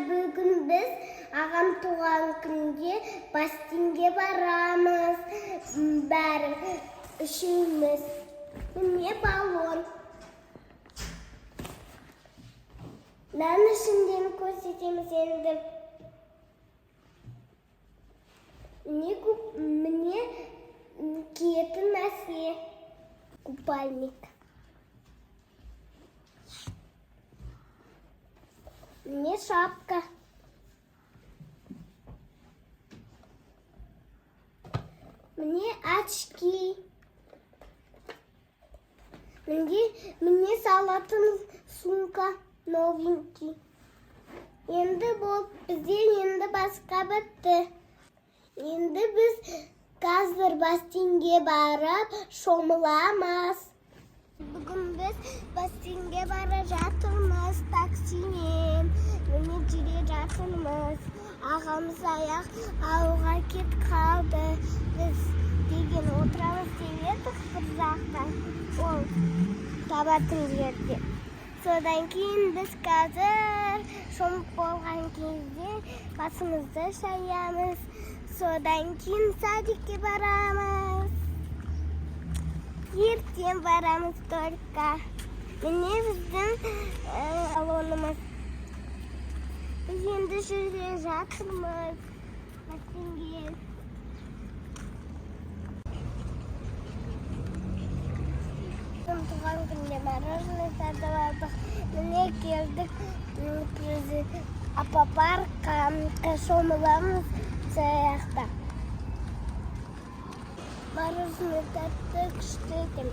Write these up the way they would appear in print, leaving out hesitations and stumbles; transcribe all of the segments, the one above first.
бүгін біз ағам туған күнде бассейнге барамыз. Бәрі үшеуміз. Міне баллон. Нан ішінден көрсетеміз енді. Міне киетін нәрсе. Купальник. Міне шапка. Міне очки. Міне салатын сумка новенький. Енді бұл бізде енді басқа бітті. Енді біз қазір бассейнге барып шомыламыз. Бүгін біз бассейнге бара жатырмыз таксимен. Міне жүре жатырмыз. Ағамыз аяқ ауға кет қалды. Біз деген отырамыз деп едік бір жақта. Ол табатын жерде. Содан кейін біз қазір шомып болған кезде басымызды шаямыз. Содан кейін садикке барамыз. Ертең барамыз только. Міне біздің салонымыз. Біз енді жүре жатырмыз. Бассейнге. Туған күнде мороженое сатып алдық. Міне келдік аквапаркқа шомыламыз саяқта. Мороженое тәтті күшті екен.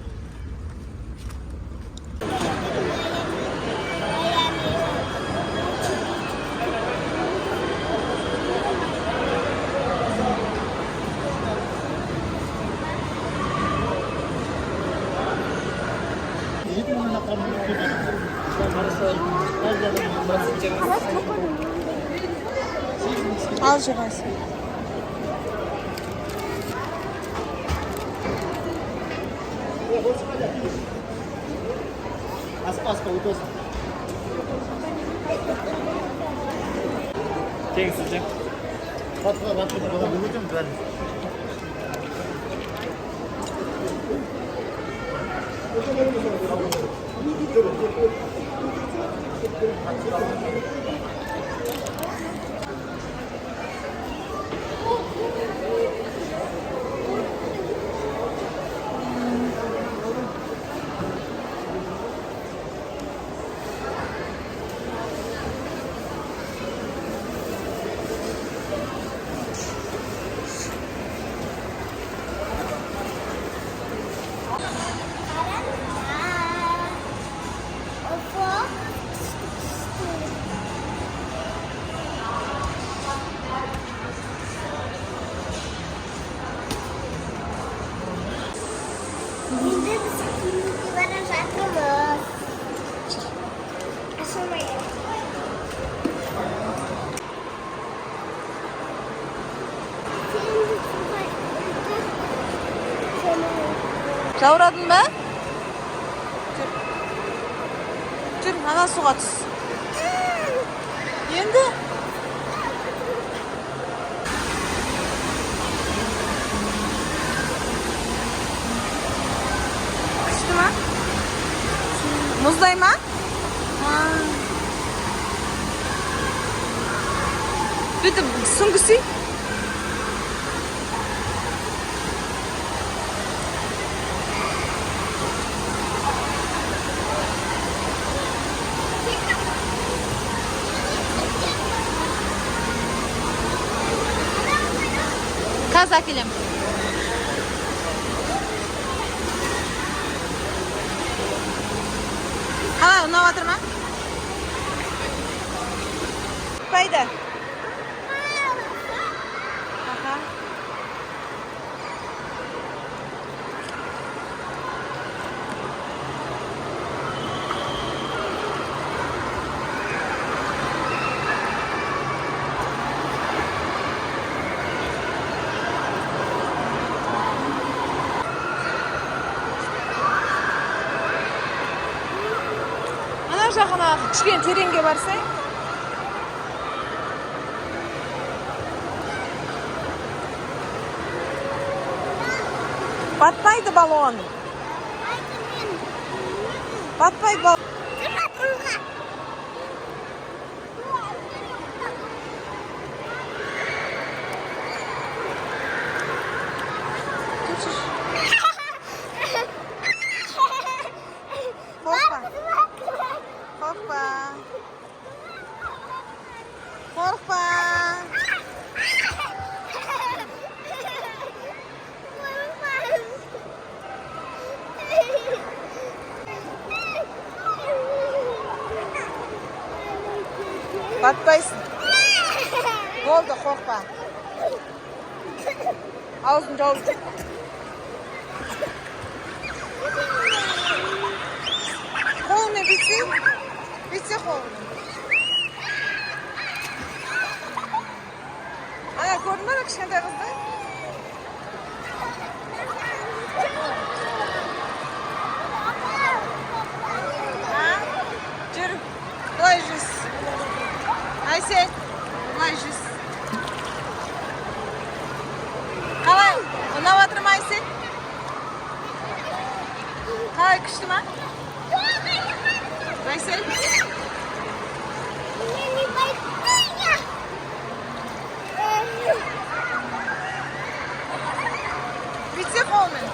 Al жырасы. Аспаска утосын. Теңсіз жең. Батыға бала бүгітім бәрін. Жаурадың ба? Жүр, ана суға түс. Енді? Күшті ма? Мұздай ма? Бүйтіп сүңгісі? Kaz әкелем. Қалай, ұнап жатыр ма? Пайда. Аха. Жағына кішкене тереңге барсай. Batmaydı balon. Batmaydı balon. Korkma. Korkma. Korkma. Batmaysın. Oldu, korkma. Ağzını çabuk. Kolunu bitsin. Bitsin kolunu. Ana gördün mü kişnede kızdı? Ha? Yürü. Doyacağız. Aysel. Doyacağız. Kalay. Ona batırma Aysel. Kalay kıştı mı? Aysel. Bitsin kolunu.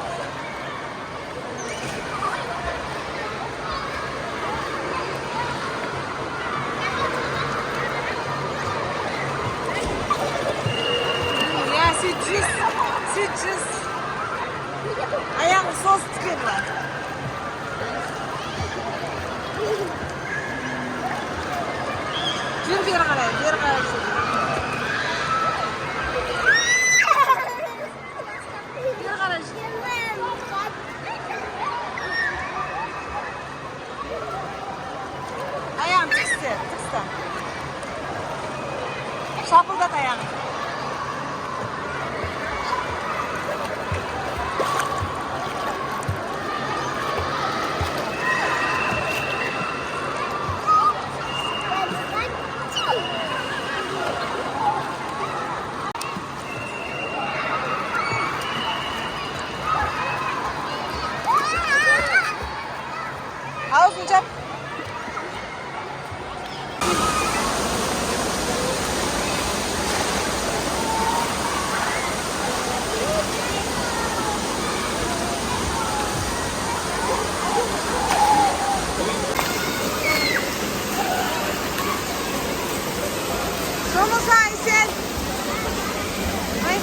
Ya sütçüz. Sütçüz. Ayağını sos tıkırlar. Yürü bir kadar, bir kadar. Bir kadar. Ayağını tıksın, tıksın. Şapıldat ayağını. Ağzını çap. Somos Aysel. Ay.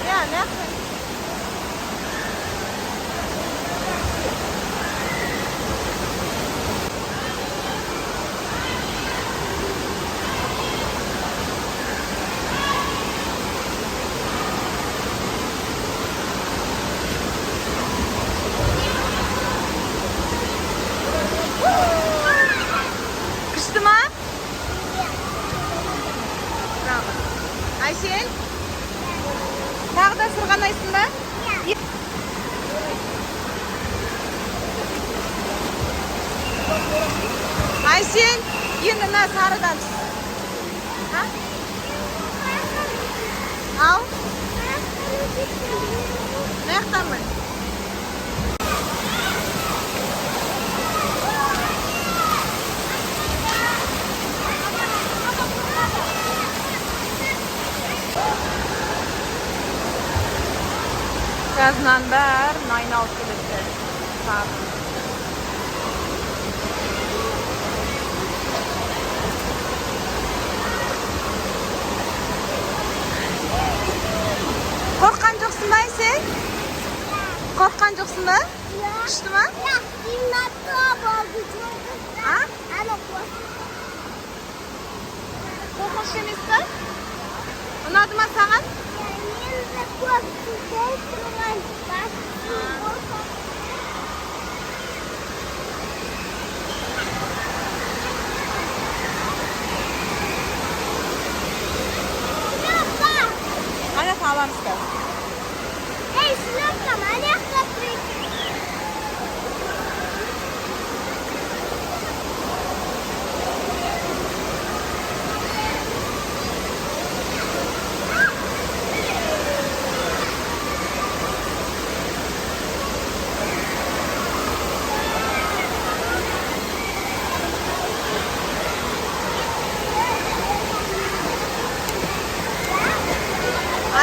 Ya ne yaptın? Kıştı mı? Bravo. Aysel? Tағы da sырғанайсың ба? Aysel, енді мына сарыдан түс. Ал. Мына жақтан ба? Gazdan bärin aynalyp geldi. Sağ. Korkkan joksun da sen? Korkkan joksun da? Kıştı mı? Ya, bilmem ne oldu. Ha? Ana Korkmuş emessen? Unadı mı sana? Yine korktum. Korktum. Ana sağlamız kız. Ey, sınıfta mı? Hadi yaklaşık.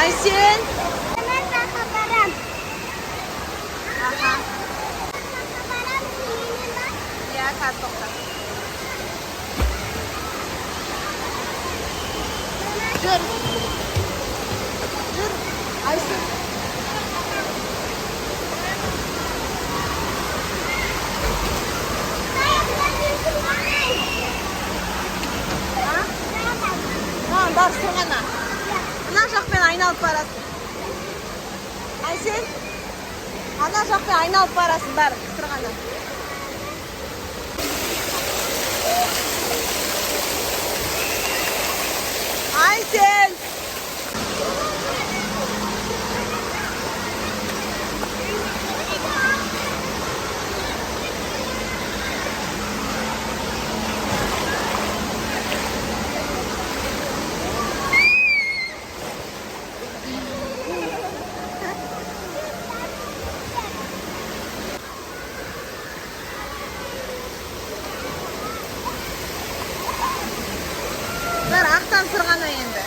Aysen. Hemen kaparam. Aha. Kaparam suyunu bak. Ya kartokta. Dur. Dur. Aysen. Ha, bar sırgana. Ana жақпен айналып барасың. Айсен, ана жақпен айналып барасың, бар, сырғана. Айсен! Бар, ақтан сырғана енді.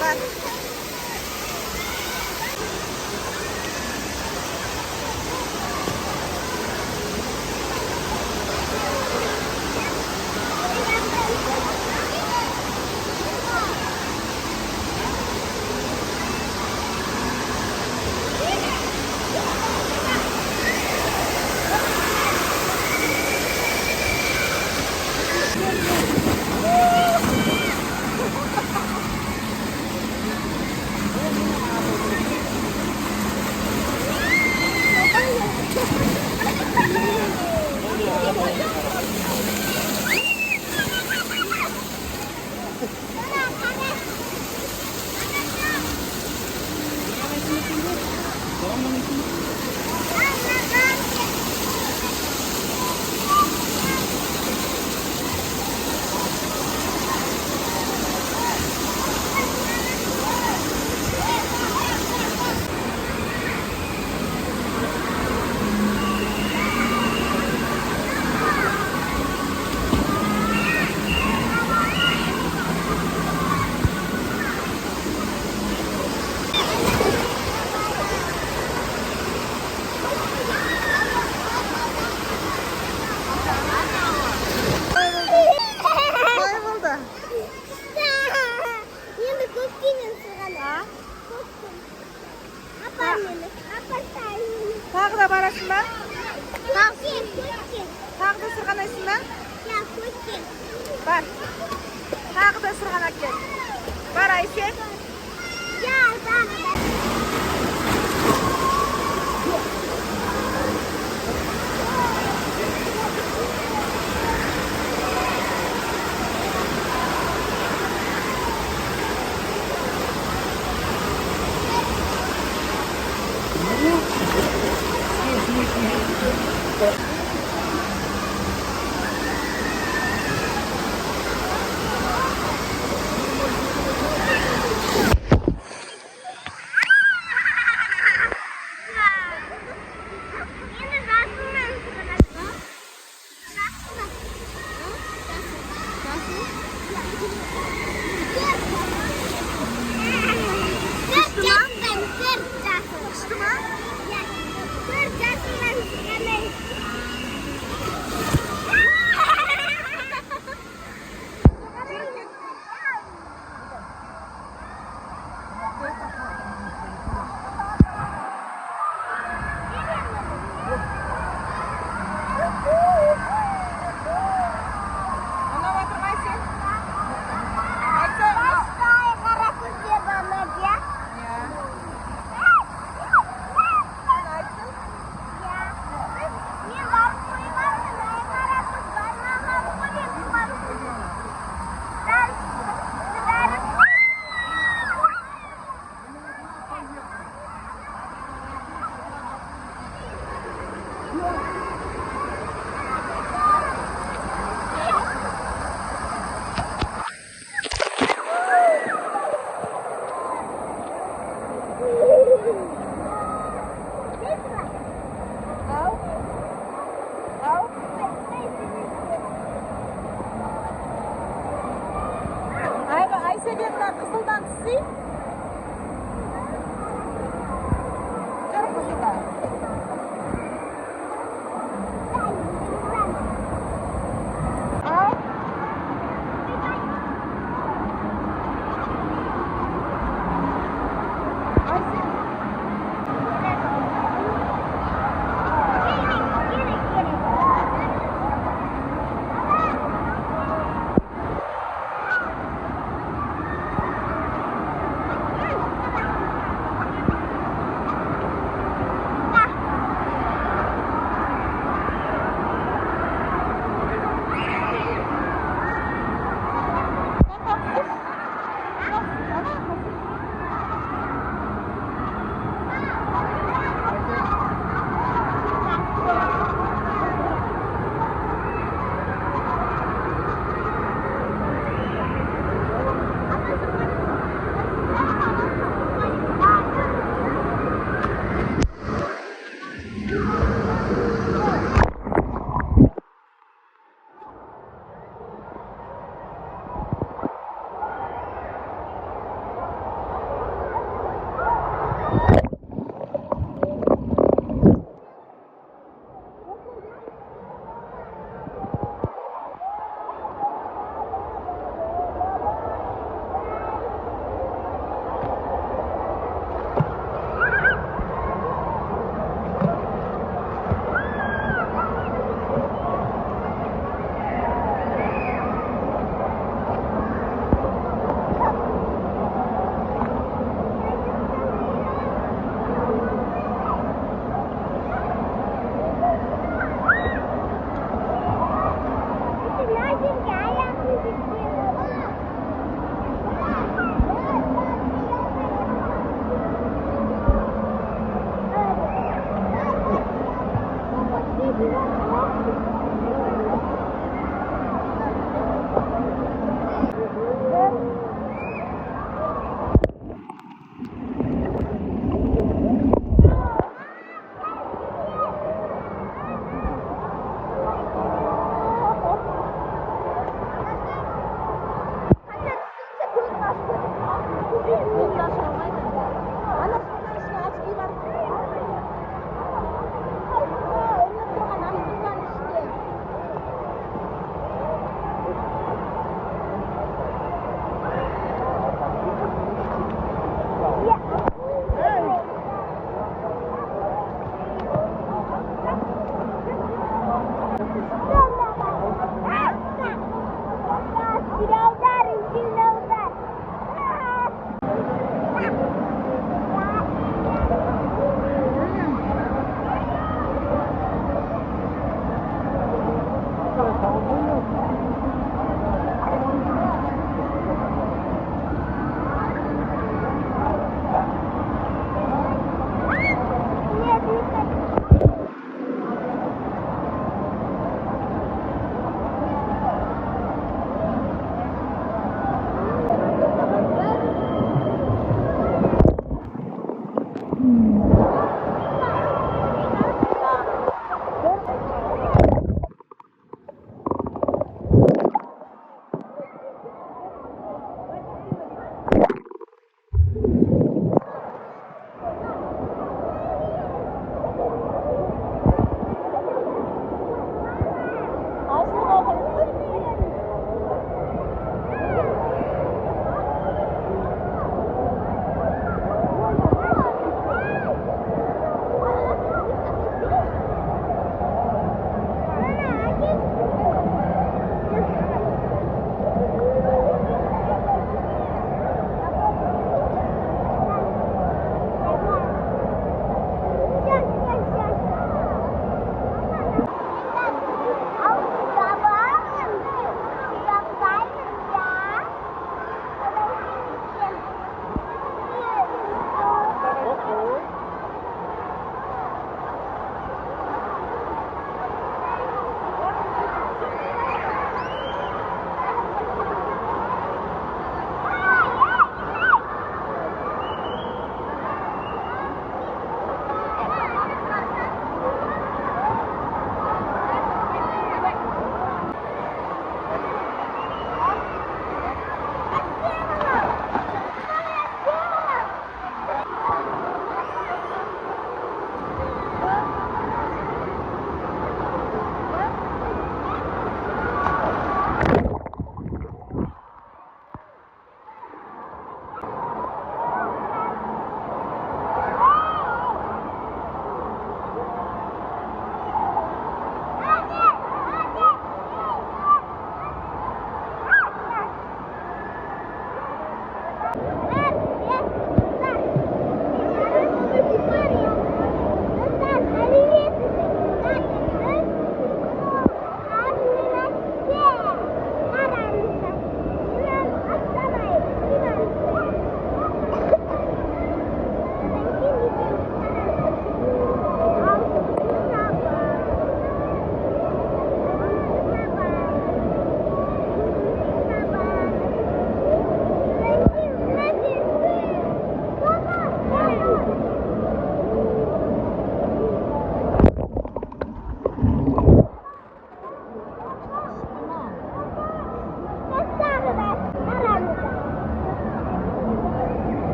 Бар. Тағы да барасың ба? Тағы да сырғанайсың ба? Бар. Тағы да сырғана кел. Бар, Айсен. Kırk. Анау отырмай сен? Айсебектің қызылдан түсі. Жүр қызылдан. Ау.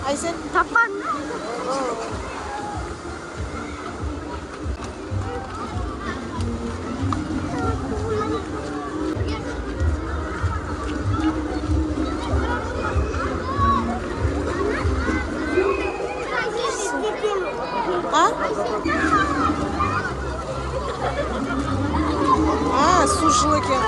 Aysel. Tapan. А? А, сушилы екен.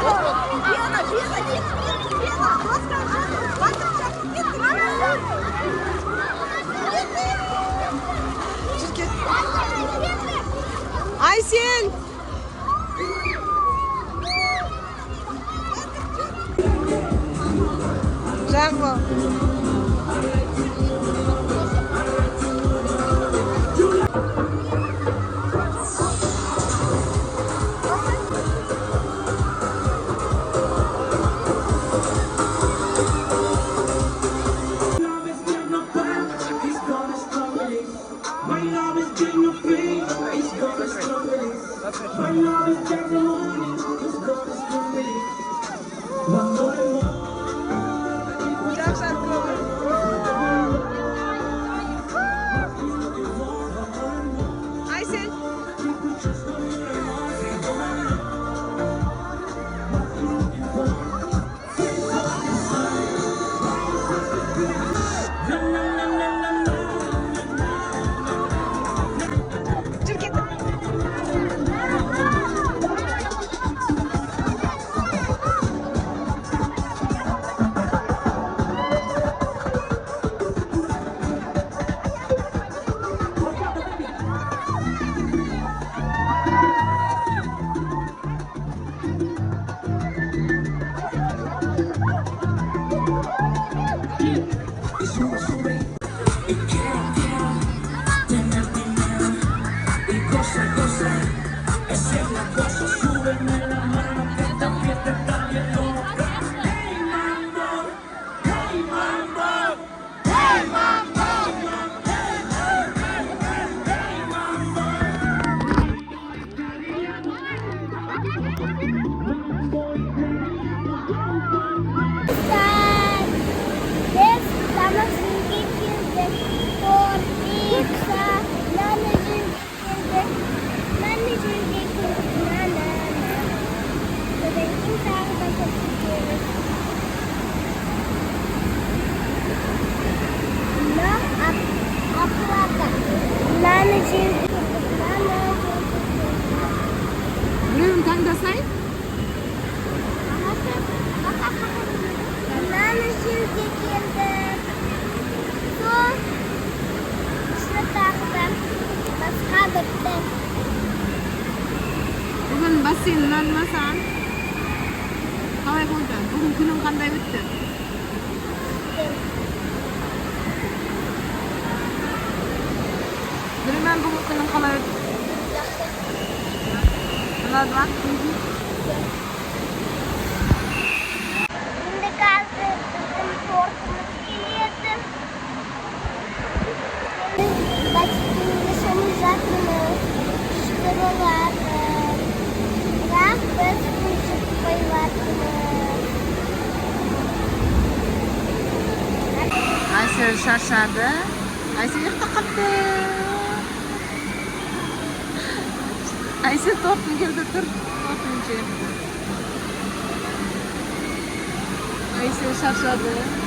Aysel. Жағма. Aysel. Birini tangdasay? Nana şimdi geldik. Dur. Şu tahta. Başka bitti. Bugun basseynlanmasan qalay bo'ldi? Bugun kunim qanday o'tdi? Bilmayman bugun kunim qalay o'tdi. Biladimi? Şimdi kaldı. Bizim tortumuz geliyordu. Başımızda şamuzatını. İşte vardı. Bırak biz kuşuk koyuvardı. Aysel şarşadı. Aysel yıqta qapti. Aysel tortni keldi tur. Tortni. Aysel şarşadı.